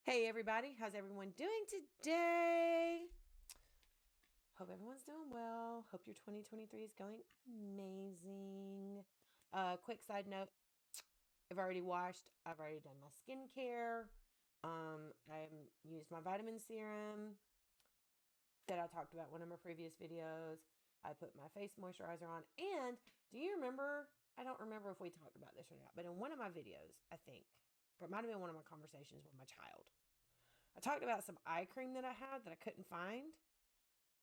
Hey everybody, how's everyone doing today? Hope everyone's doing well. Hope your 2023 is going amazing. Quick side note, I've already washed, I've already done my skincare. I used my vitamin serum that I talked about in one of my previous videos. I put my face moisturizer on. And do you remember? I don't remember if we talked about this or not, but in one of my videos, I think, or it might have been one of my conversations with my child, I talked about some eye cream that I had that I couldn't find.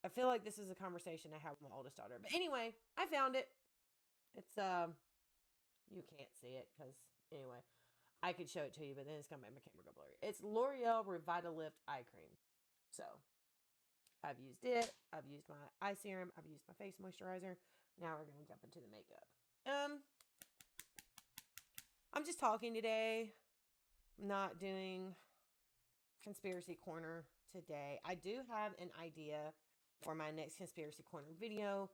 I feel like this is a conversation I have with my oldest daughter. But anyway, I found it. It's you can't see it because anyway, I could show it to you, but then it's gonna make my camera go blurry. It's L'Oreal Revitalift eye cream. So I've used it. I've used my eye serum. I've used my face moisturizer. Now we're gonna jump into the makeup. I'm just talking today. I'm not doing conspiracy corner today. I do have an idea for my next conspiracy corner video.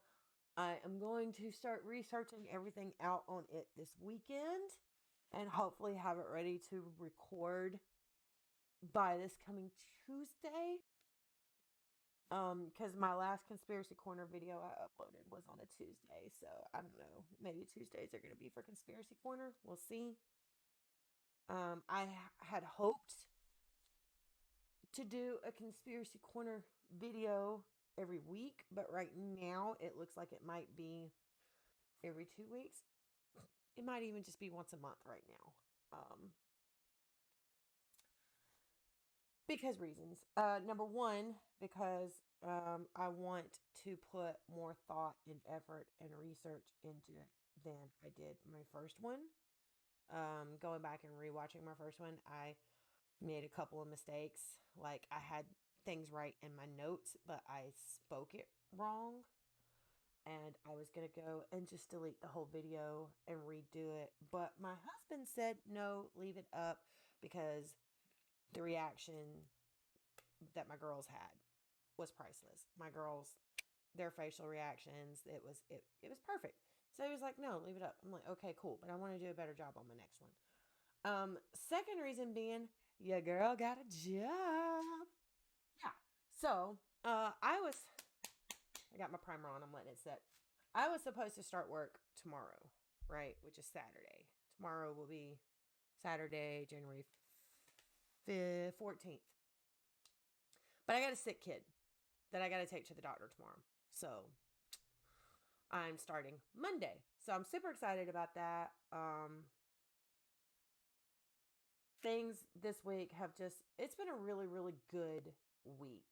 I am going to start researching everything out on it this weekend and hopefully have it ready to record by this coming Tuesday. Because my last conspiracy corner video I uploaded was on a Tuesday, so I don't know. Maybe Tuesdays are going to be for conspiracy corner. We'll see. I had hoped to do a conspiracy corner video every week, but right now it looks like it might be every 2 weeks. It might even just be once a month right now. Because reasons. Number one, because I want to put more thought and effort and research into it than I did my first one. Going back and rewatching my first one, I made a couple of mistakes. Like I had things right in my notes, but I spoke it wrong. And I was going to go and just delete the whole video and redo it. But my husband said, no, leave it up because the reaction that my girls had was priceless. My girls, their facial reactions, it was perfect. So he was like, no, leave it up. I'm like, okay, cool. But I want to do a better job on my next one. Second reason being, your girl got a job. Yeah. So, I got my primer on. I'm letting it set. I was supposed to start work tomorrow, right? Which is Saturday. Tomorrow will be Saturday, January 14th. But I got a sick kid that I got to take to the doctor tomorrow. So I'm starting Monday. So I'm super excited about that. Things this week have it's been a really, really good week.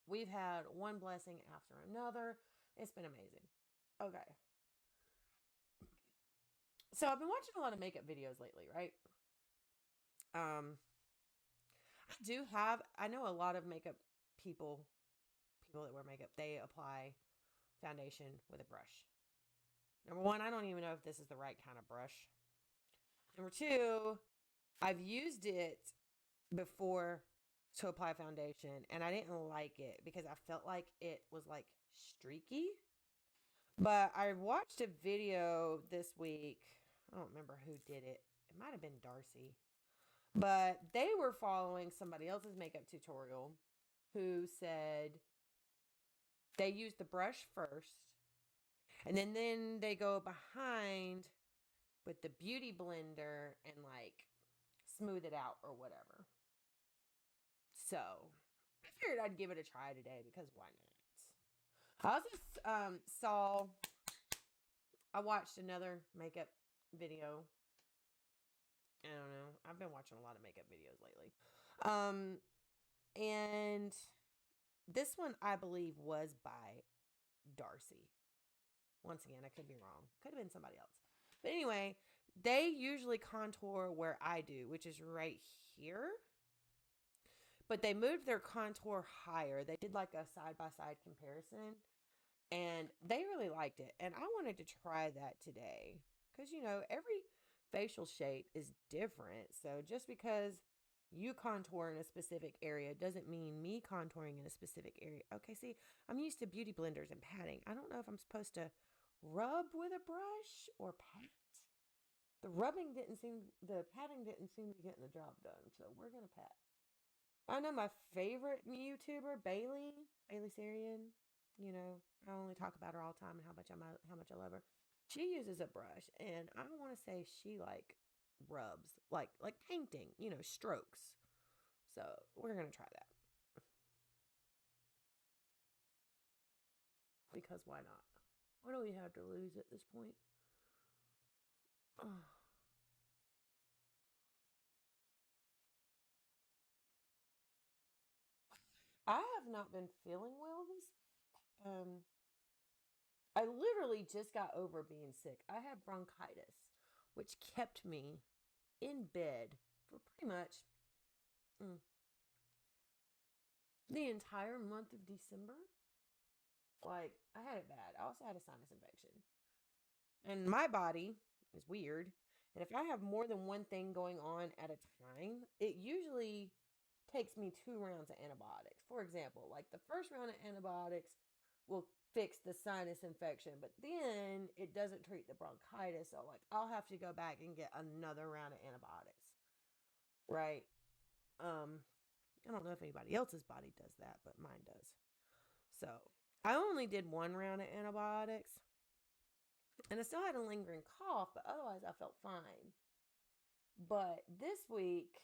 We've had one blessing after another. It's been amazing. Okay. So I've been watching a lot of makeup videos lately, right? Um, I know a lot of makeup people, people that wear makeup, they apply foundation with a brush. Number one, I don't even know if this is the right kind of brush. Number two, I've used it before to apply foundation and I didn't like it because I felt like it was like streaky. But I watched a video this week. I don't remember who did it. It might have been Darcy. But they were following somebody else's makeup tutorial who said they use the brush first and then they go behind with the beauty blender and like smooth it out or whatever. So I figured I'd give it a try today because why not? I also I watched another makeup video. I don't know. I've been watching a lot of makeup videos lately. And this one I believe was by Darcy. Once again, I could be wrong. Could have been somebody else. But anyway, they usually contour where I do, which is right here. But they moved their contour higher. They did like a side by side comparison and they really liked it. And I wanted to try that today because, every facial shape is different. So just because you contour in a specific area doesn't mean me contouring in a specific area. Okay, see, I'm used to beauty blenders and patting. I don't know if I'm supposed to rub with a brush or pat. The patting didn't seem to be getting the job done. So we're going to pat. I know my favorite YouTuber, Bailey Sarian. You know, I only talk about her all the time and how much I love her. She uses a brush, and I want to say she like rubs, like painting, strokes. So we're gonna try that because why not? What do we have to lose at this point? I have not been feeling well this. I literally just got over being sick. I had bronchitis, which kept me in bed for pretty much mm, the entire month of December. Like, I had it bad. I also had a sinus infection. And my body is weird. And if I have more than one thing going on at a time, it usually takes me 2 rounds of antibiotics. For example, like the first round of antibiotics will fix the sinus infection, but then it doesn't treat the bronchitis. So, like, I'll have to go back and get another round of antibiotics, right? Um, I don't know if anybody else's body does that, but mine does. So, I only did 1 round of antibiotics, and I still had a lingering cough, but otherwise I felt fine. But this week,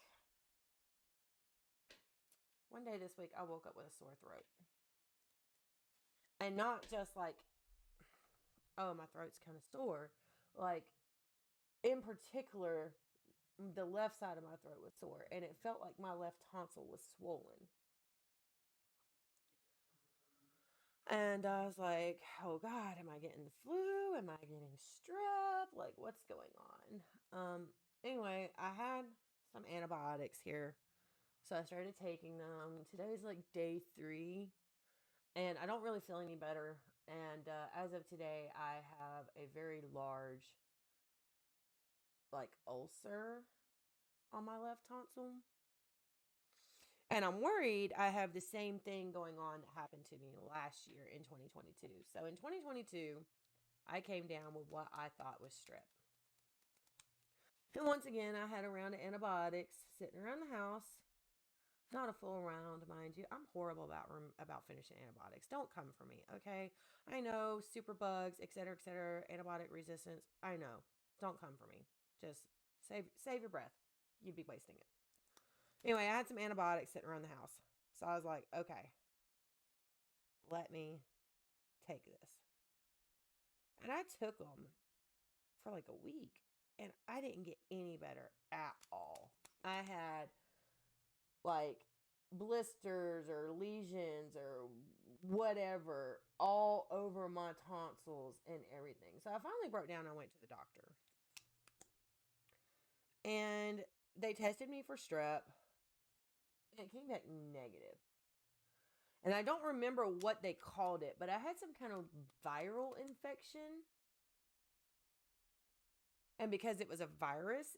one day this week, I woke up with a sore throat. And not just like, oh, my throat's kind of sore. Like, in particular, the left side of my throat was sore, and it felt like my left tonsil was swollen. And I was like, oh God, am I getting the flu? Am I getting strep? Like, what's going on? Anyway, I had some antibiotics here. So I started taking them. Today's like day 3, and I don't really feel any better. And as of today, I have a very large, like, ulcer on my left tonsil. And I'm worried I have the same thing going on that happened to me last year in 2022. So in 2022, I came down with what I thought was strep. And once again, I had a round of antibiotics sitting around the house. Not a full round, mind you. I'm horrible about finishing antibiotics. Don't come for me, okay? I know superbugs, et cetera, antibiotic resistance. I know. Don't come for me. Just save your breath. You'd be wasting it. Anyway, I had some antibiotics sitting around the house. So I was like, okay, let me take this. And I took them for like a week, and I didn't get any better at all. I had like blisters or lesions or whatever all over my tonsils and everything. So I finally broke down and I went to the doctor. And they tested me for strep, and it came back negative. And I don't remember what they called it, but I had some kind of viral infection. And because it was a virus,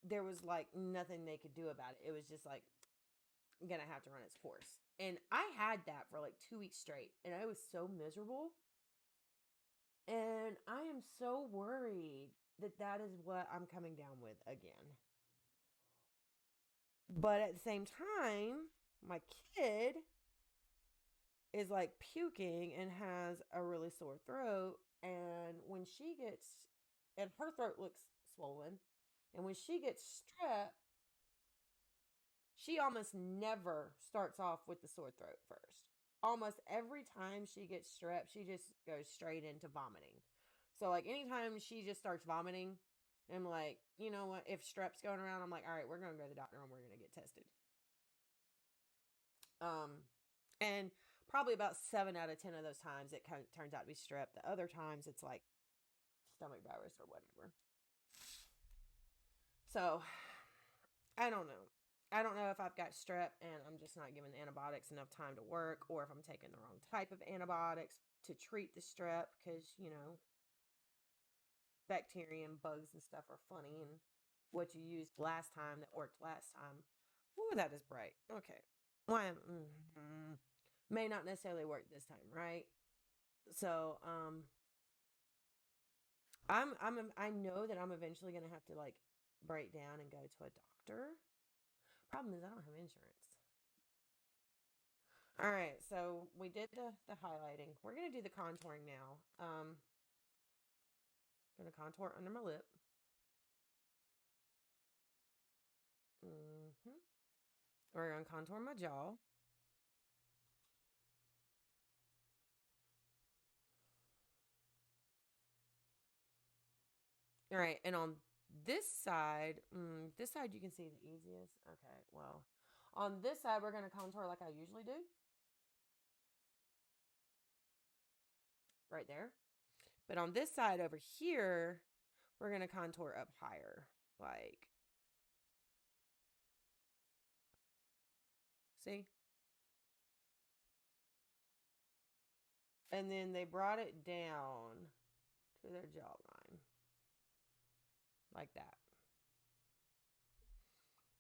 there was like nothing they could do about it. It was just like gonna have to run its course. And I had that for like 2 weeks straight, and I was so miserable. And I am so worried that that is what I'm coming down with again. But at the same time, my kid is like puking and has a really sore throat. And when she gets, and her throat looks swollen, and when she gets strep, she almost never starts off with the sore throat first. Almost every time she gets strep, she just goes straight into vomiting. So, like, anytime she just starts vomiting, I'm like, you know what? If strep's going around, I'm like, all right, we're going to go to the doctor and we're going to get tested. And probably about 7 out of 10 of those times, it kind of turns out to be strep. The other times, it's like stomach virus or whatever. So, I don't know. I don't know if I've got strep and I'm just not giving antibiotics enough time to work, or if I'm taking the wrong type of antibiotics to treat the strep, because, bacteria and bugs and stuff are funny, and what you used last time that worked last time. Ooh, that is bright. Okay. Why may not necessarily work this time, right? So, I know that I'm eventually gonna have to like break down and go to a doctor. Problem is I don't have insurance. All right, so we did the highlighting. We're going to do the contouring now. Going to contour under my lip. We're going to contour my jaw. All right, and on this side you can see the easiest. Okay, well, on this side we're going to contour like I usually do. Right there. But on this side over here, we're going to contour up higher. Like, see? And then they brought it down to their jawline. Like that.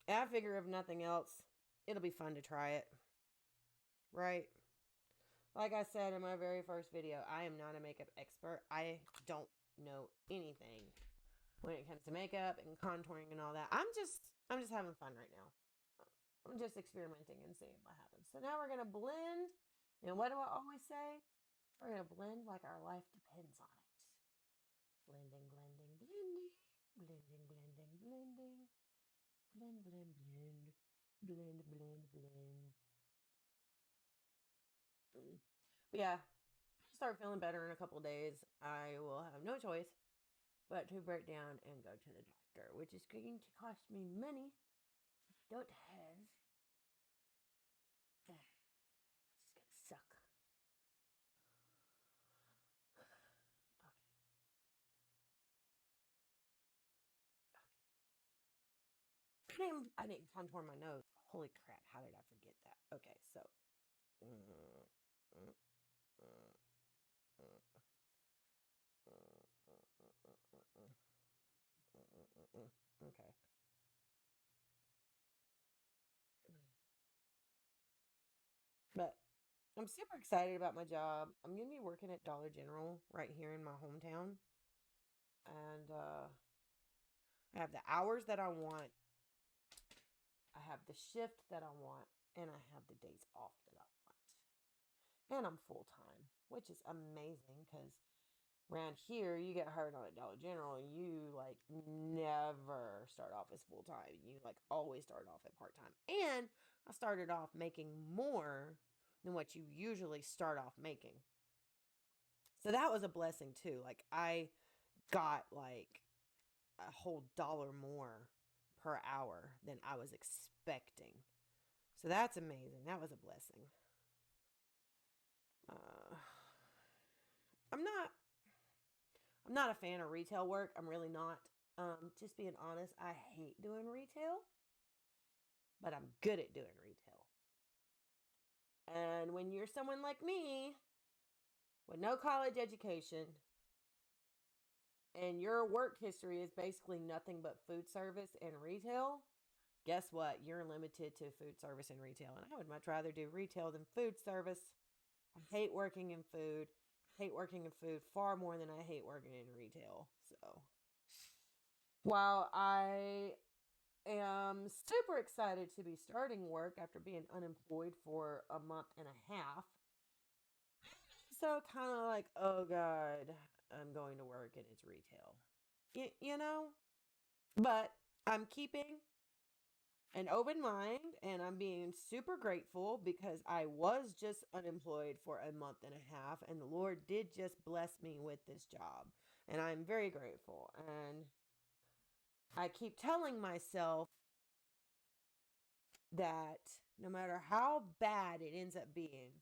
And I figure if nothing else, it'll be fun to try it. Right? Like I said in my very first video, I am not a makeup expert. I don't know anything when it comes to makeup and contouring and all that. I'm just having fun right now. I'm just experimenting and seeing what happens. So now we're going to blend. And what do I always say? We're going to blend like our life depends on it. Blending, blending, blending. Blending, blending, blending. Blend, blend, blend. Blend, blend, blend. But yeah, start feeling better in a couple days. I will have no choice but to break down and go to the doctor, which is going to cost me money I don't have. Which is gonna suck. Okay. I didn't contour my nose. Holy crap! How did I forget that? Okay, so. Okay. But I'm super excited about my job. I'm going to be working at Dollar General right here in my hometown. And I have the hours that I want, I have the shift that I want, and I have the days off that I want. And I'm full time, which is amazing because around here you get hired on at Dollar General and you like never start off as full time. You like always start off at part time. And I started off making more than what you usually start off making. So that was a blessing too. Like I got like a whole dollar more per hour than I was expecting. So that's amazing. That was a blessing. Uh, I'm not. I'm not a fan of retail work. I'm really not. Just being honest, I hate doing retail, but I'm good at doing retail. And when you're someone like me with no college education and your work history is basically nothing but food service and retail, guess what? You're limited to food service and retail. And I would much rather do retail than food service. I hate working in food. I hate working in food far more than I hate working in retail. So while I am super excited to be starting work after being unemployed for a month and a half, so kind of like, oh God, I'm going to work and it's retail. You know? But I'm keeping an open mind and I'm being super grateful because I was just unemployed for a month and a half and the Lord did just bless me with this job. And I'm very grateful. And I keep telling myself that no matter how bad it ends up being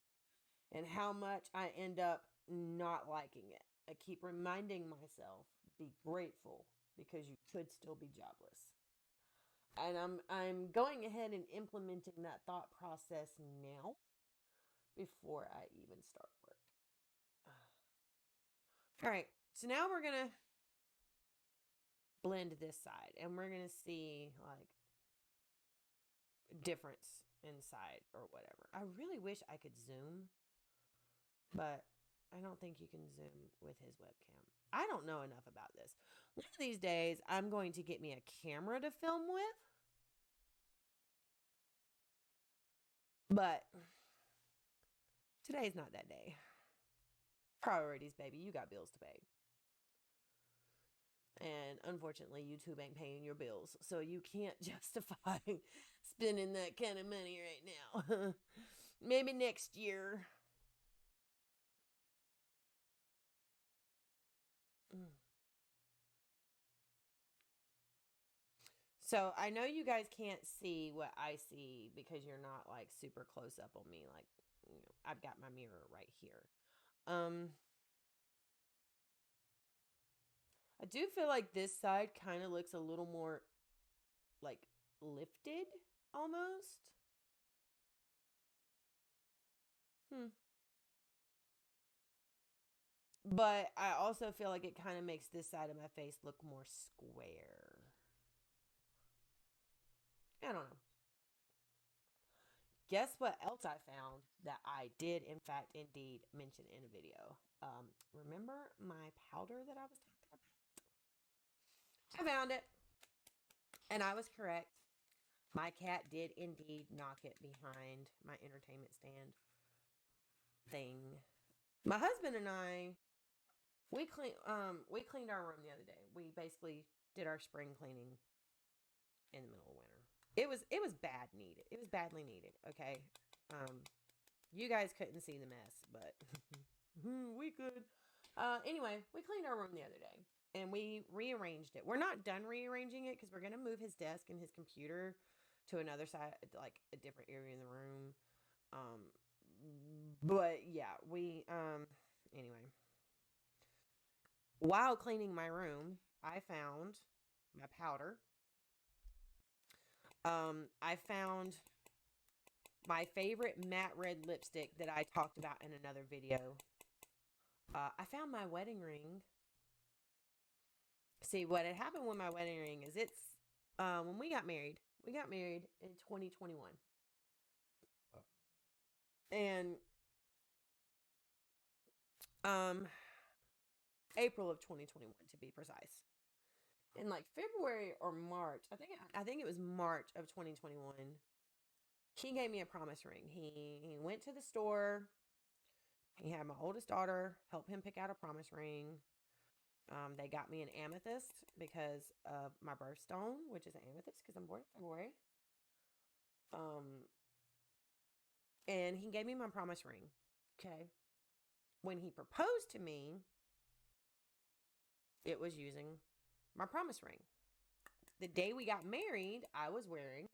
and how much I end up not liking it, I keep reminding myself be grateful because you could still be jobless. And I'm going ahead and implementing that thought process now before I even start work. All right, so now we're gonna blend this side and we're gonna see like difference inside or whatever. I really wish I could zoom, but I don't think you can zoom with his webcam. I don't know enough about this. One of these days, I'm going to get me a camera to film with. But Today's not that day. Priorities, baby. You got bills to pay. And unfortunately, YouTube ain't paying your bills. So you can't justify spending that kind of money right now. Maybe next year. Mm. So I know you guys can't see what I see because you're not like super close up on me. Like, I've got my mirror right here. Um, I do feel like this side kind of looks a little more like lifted almost. Hmm. But I also feel like it kind of makes this side of my face look more square. I don't know. Guess what else I found that I did, in fact, indeed mention in a video? Remember my powder that I was talking about? I found it, and I was correct. My cat did indeed knock it behind my entertainment stand thing. My husband and I, we cleaned our room the other day. We basically did our spring cleaning in the middle of winter. It was bad needed. It was badly needed. Okay, um, you guys couldn't see the mess, but we could. Anyway, we cleaned our room the other day and we rearranged it. We're not done rearranging it because we're gonna move his desk and his computer to another side, like a different area in the room. Um, but yeah, we anyway, while cleaning my room, I found my powder. I found my favorite matte red lipstick that I talked about in another video. I found my wedding ring. See, what had happened with my wedding ring is when we got married. We got married in 2021. And um April of 2021 to be precise. In like February or March, I think it was March of 2021. He gave me a promise ring. He went to the store. He had my oldest daughter help him pick out a promise ring. They got me an amethyst because of my birthstone, which is an amethyst because I'm born in February. Um, and he gave me my promise ring. Okay. When he proposed to me, it was using my promise ring. The day we got married, I was wearing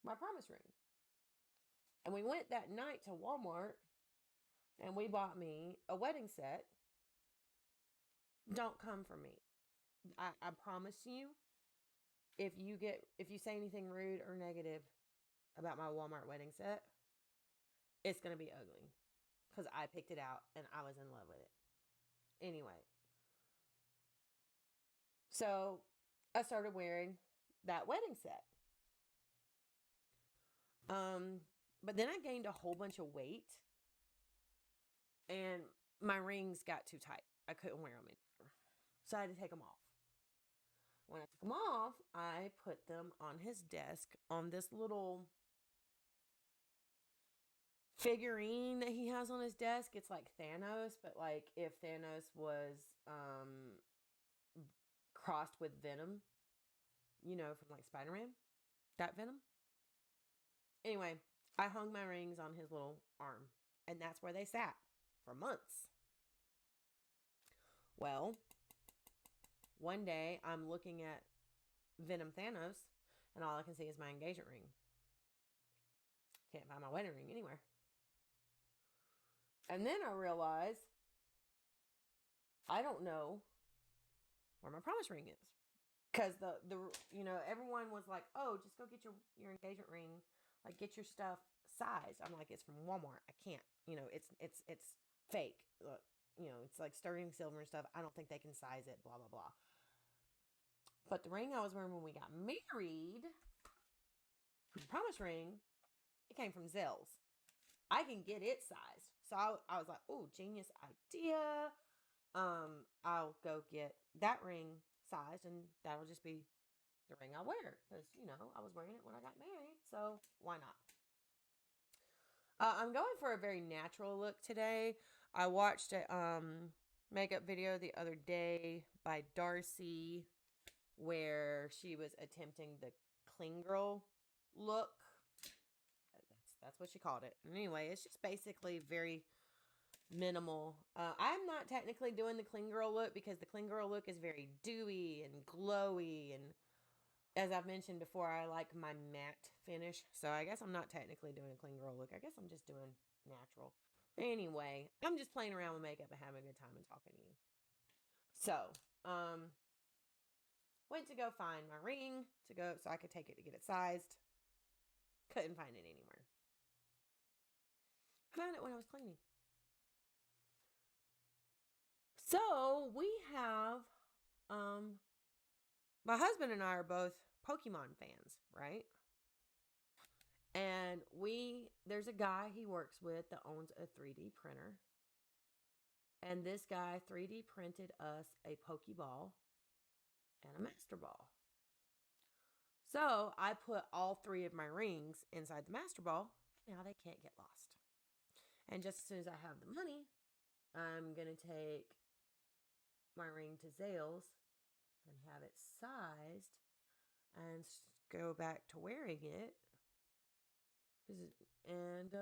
my promise ring. And we went that night to Walmart and we bought me a wedding set. Don't come for me. I promise you, if you say anything rude or negative about my Walmart wedding set, it's gonna be ugly. Because I picked it out and I was in love with it. Anyway, so I started wearing that wedding set. Um, but then I gained a whole bunch of weight and my rings got too tight. I couldn't wear them anymore. So I had to take them off. When I took them off, I put them on his desk on this little figurine that he has on his desk. It's like Thanos, but like if Thanos was crossed with Venom, from like Spider-Man, that Venom. Anyway, I hung my rings on his little arm, and that's where they sat for months. Well, one day I'm looking at Venom Thanos, and all I can see is my engagement ring. Can't find my wedding ring anywhere. And then I realize I don't know where my promise ring is. Because the everyone was like, oh, just go get your engagement ring, like get your stuff sized. I'm like, it's from Walmart. I can't. It's fake. Look, it's like sterling silver and stuff. I don't think they can size it. Blah blah blah. But the ring I was wearing when we got married, the promise ring, it came from Zell's. I can get it sized. So I was like, oh, genius idea. I'll go get that ring sized, and that'll just be the ring I wear because I was wearing it when I got married, so why not? I'm going for a very natural look today. I watched a makeup video the other day by Darcy where she was attempting the clean girl look. That's what she called it. Anyway, it's just basically very minimal. I'm not technically doing the clean girl look because the clean girl look is very dewy and glowy, and as I've mentioned before, I like my matte finish. So I guess I'm not technically doing a clean girl look. I guess I'm just doing natural. Anyway, I'm just playing around with makeup and having a good time and talking to you. So, went to go find my ring to go so I could take it to get it sized. Couldn't find it anywhere. Found it when I was cleaning. So we have my husband and I are both Pokemon fans, right? And there's a guy he works with that owns a 3D printer. And this guy 3D printed us a Pokeball and a Master Ball. So I put all 3 of my rings inside the Master Ball. Now they can't get lost. And just as soon as I have the money, I'm going to take my ring to Zales and have it sized and go back to wearing it. And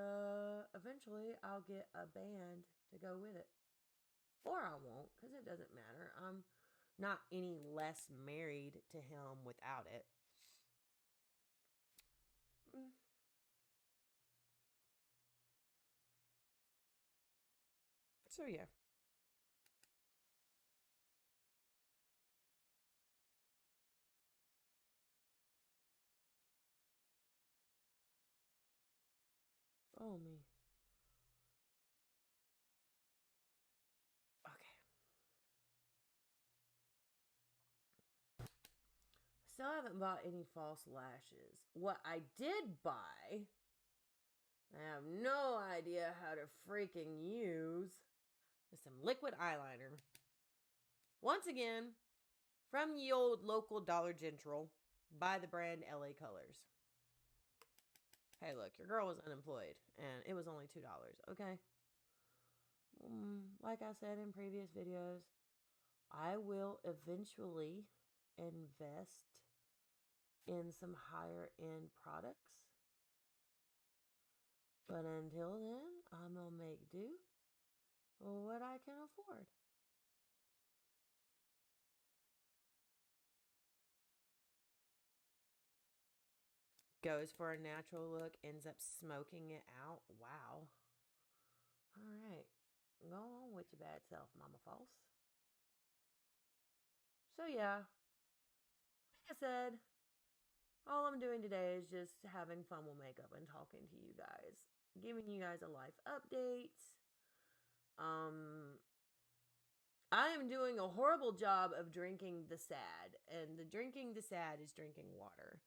eventually I'll get a band to go with it. Or I won't, because it doesn't matter. I'm not any less married to him without it. So yeah. Oh me. Okay. Still haven't bought any false lashes. What I did buy, I have no idea how to freaking use, is some liquid eyeliner. Once again, from the old local Dollar General by the brand LA Colors. Hey, look, your girl was unemployed and it was only $2, okay? Like I said in previous videos, I will eventually invest in some higher end products. But until then, I'm going to make do with what I can afford. Goes for a natural look, ends up smoking it out. Wow. All right. Go on with your bad self, Mama False. So, yeah. Like I said, all I'm doing today is just having fun with makeup and talking to you guys, giving you guys a life update. I am doing a horrible job of drinking the sad, and the drinking the sad is drinking water.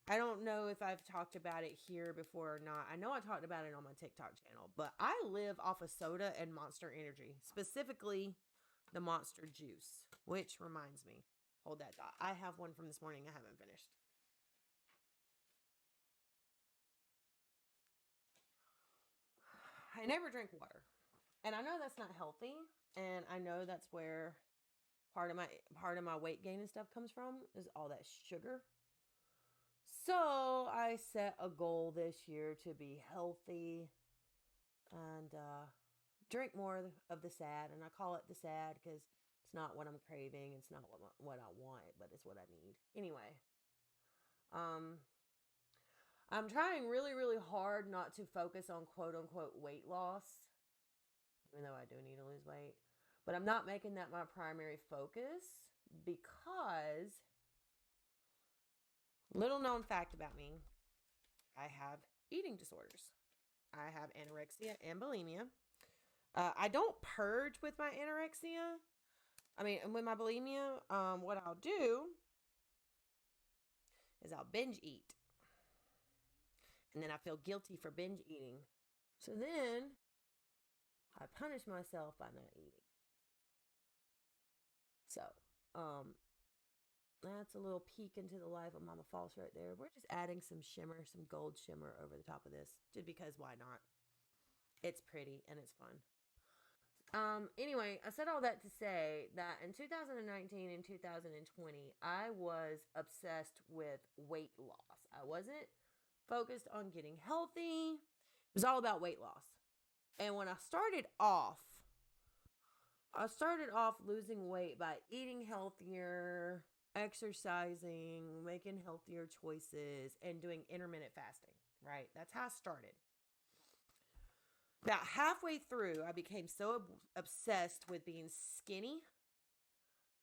I don't know if I've talked about it here before or not. I know I talked about it on my TikTok channel, but I live off of soda and Monster Energy, specifically the Monster Juice, which reminds me, hold that thought. I have one from this morning I haven't finished. I never drink water. And I know that's not healthy, and I know that's where part of my weight gain and stuff comes from is all that sugar. So I set a goal this year to be healthy and drink more of the sad. And I call it the sad because it's not what I'm craving. It's not what I want, but it's what I need. Anyway, um, I'm trying really, really hard not to focus on quote unquote weight loss, even though I do need to lose weight. But I'm not making that my primary focus because, little known fact about me, I have eating disorders. I have anorexia and bulimia. I don't purge with my anorexia. I mean, with my bulimia, what I'll do is I'll binge eat. And then I feel guilty for binge eating. So then I punish myself by not eating. So, That's a little peek into the life of Mama False right there. We're just adding some shimmer, some gold shimmer over the top of this, just because why not? It's pretty and it's fun. Anyway, I said all that to say that in 2019 and 2020, I was obsessed with weight loss. I wasn't focused on getting healthy. It was all about weight loss. And when I started off losing weight by eating healthier, exercising, making healthier choices, and doing intermittent fasting, right? That's how I started. About halfway through, I became so obsessed with being skinny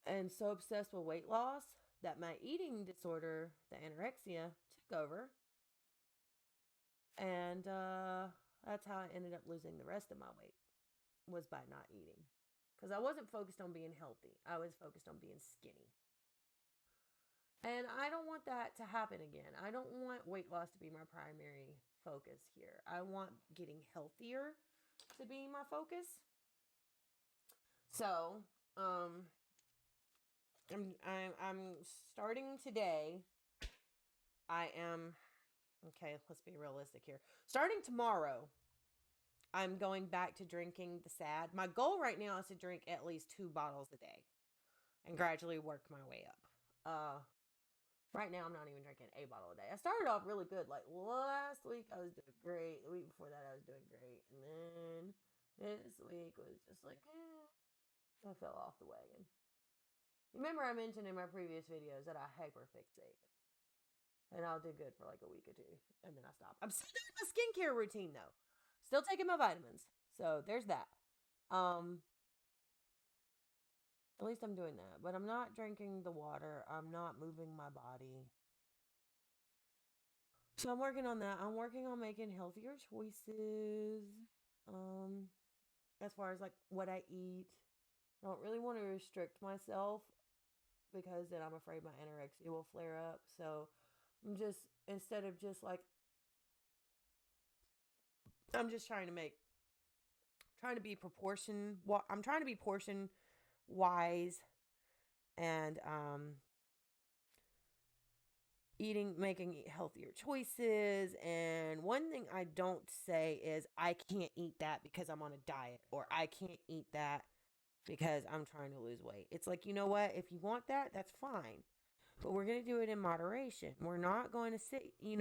and so obsessed with weight loss that my eating disorder, the anorexia, took over. And that's how I ended up losing the rest of my weight, was by not eating. Because I wasn't focused on being healthy, I was focused on being skinny. And I don't want that to happen again. I don't want weight loss to be my primary focus here. I want getting healthier to be my focus. So, I'm starting today. I am okay, let's be realistic here. Starting tomorrow, I'm going back to drinking the sad. My goal right now is to drink at least 2 bottles a day and gradually work my way up. Right now I'm not even drinking a bottle a day. I started off really good. Like last week I was doing great. The week before that I was doing great. And then this week was just like, I fell off the wagon. Remember I mentioned in my previous videos that I hyperfixate. And I'll do good for like a week or two. And then I stop. I'm still doing my skincare routine though. Still taking my vitamins. So there's that. At least I'm doing that. But I'm not drinking the water. I'm not moving my body. So I'm working on that. I'm working on making healthier choices. Um, as far as like what I eat. I don't really want to restrict myself because then I'm afraid my anorexia will flare up. So I'm just, instead of just like, I'm just trying to be I'm trying to be portion wise and making healthier choices. And one thing I don't say is I can't eat that because I'm on a diet, or I can't eat that because I'm trying to lose weight. It's like, you know what? If you want that, that's fine. But we're going to do it in moderation. We're not going to sit, you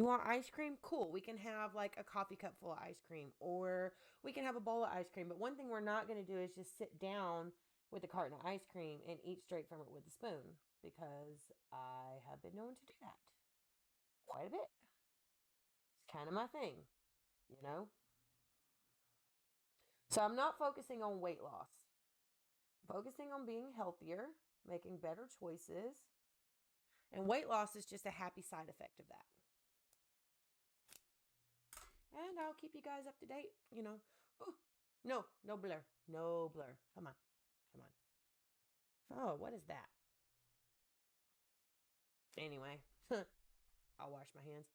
want ice cream? Cool. We can have like a coffee cup full of ice cream, or we can have a bowl of ice cream. But one thing we're not going to do is just sit down with a carton of ice cream and eat straight from it with a spoon, because I have been known to do that quite a bit. It's kind of my thing, you know? So I'm not focusing on weight loss. I'm focusing on being healthier, making better choices, and weight loss is just a happy side effect of that. And I'll keep you guys up to date, Ooh, no blur. No blur. Come on. Come on. Oh, what is that? Anyway, I'll wash my hands.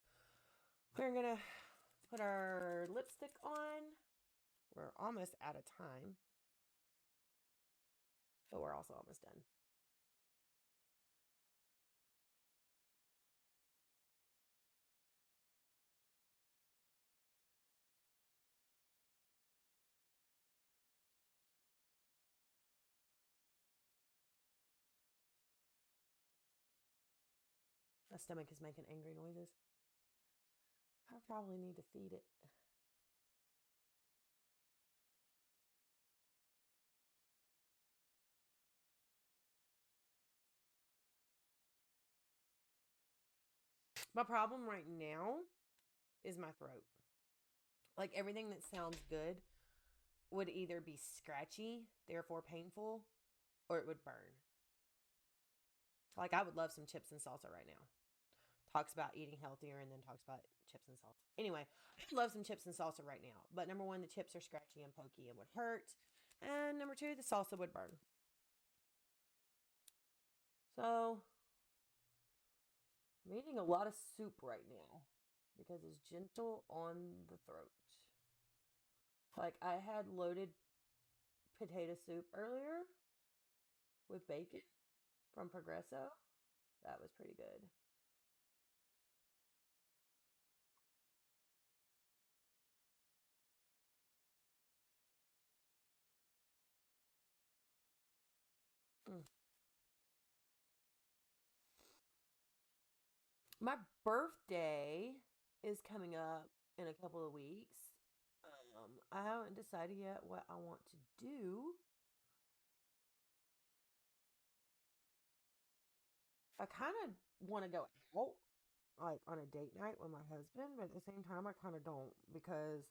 We're going to put our lipstick on. We're almost out of time, but we're also almost done. My stomach is making angry noises. I probably need to feed it. My problem right now is my throat. Like everything that sounds good would either be scratchy, therefore painful, or it would burn. Like I would love some chips and salsa right now. Talks about eating healthier and then talks about chips and salsa. Anyway, I love some chips and salsa right now. But number one, the chips are scratchy and pokey and would hurt. And number two, the salsa would burn. So I'm eating a lot of soup right now because it's gentle on the throat. Like I had loaded potato soup earlier with bacon. from Progresso. That was pretty good. Mm. My birthday is coming up in a couple of weeks. I haven't decided yet what I want to do. I kind of want to go out, like on a date night with my husband, but at the same time, I kind of don't because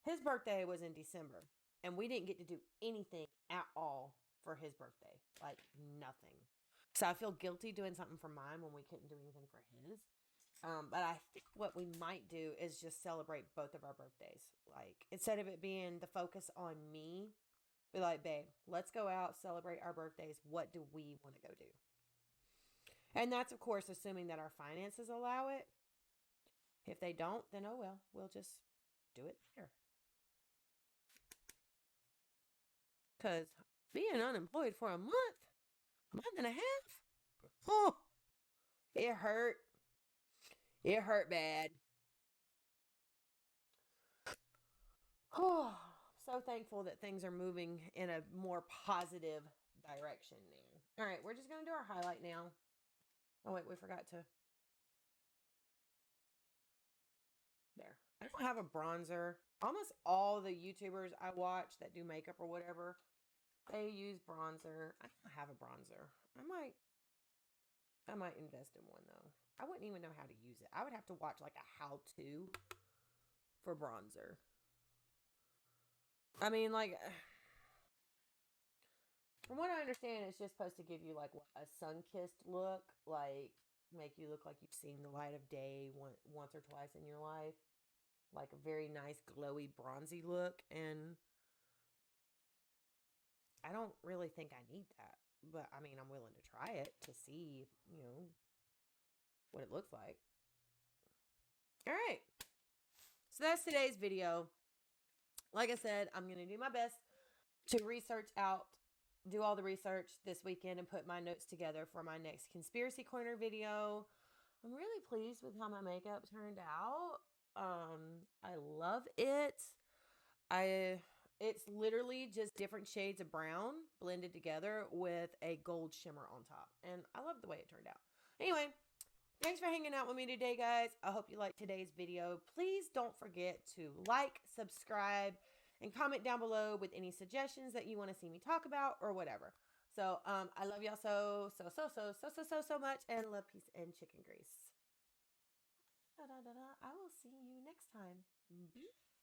his birthday was in December and we didn't get to do anything at all for his birthday. Like nothing. So I feel guilty doing something for mine when we couldn't do anything for his. But I think what we might do is just celebrate both of our birthdays. Like instead of it being the focus on me, be like, babe, let's go out, celebrate our birthdays. What do we want to go do? And that's of course assuming that our finances allow it. If they don't, then oh well, we'll just do it later. Because being unemployed for a month and a half, oh, it hurt. It hurt bad. Oh, so thankful that things are moving in a more positive direction now. All right, we're just going to do our highlight now. Oh, wait, we forgot to. There. I don't have a bronzer. Almost all the YouTubers I watch that do makeup or whatever, they use bronzer. I don't have a bronzer. I might invest in one though. I wouldn't even know how to use it. I would have to watch like a how to for bronzer. I mean, like, from what I understand, it's just supposed to give you like what, a sun kissed look, like make you look like you've seen the light of day once or twice in your life, like a very nice glowy bronzy look. And I don't really think I need that, but I mean, I'm willing to try it to see, what it looks like. All right. So that's today's video. Like I said, I'm going to do my best to research out, do all the research this weekend and put my notes together for my next Conspiracy Corner video. I'm really pleased with how my makeup turned out. I love it. I it's literally just different shades of brown blended together with a gold shimmer on top. And I love the way it turned out. Anyway, thanks for hanging out with me today, guys. I hope you liked today's video. Please don't forget to like, subscribe, and comment down below with any suggestions that you want to see me talk about or whatever. So, I love y'all so much, and love, peace, and chicken grease. I will see you next time. Bye.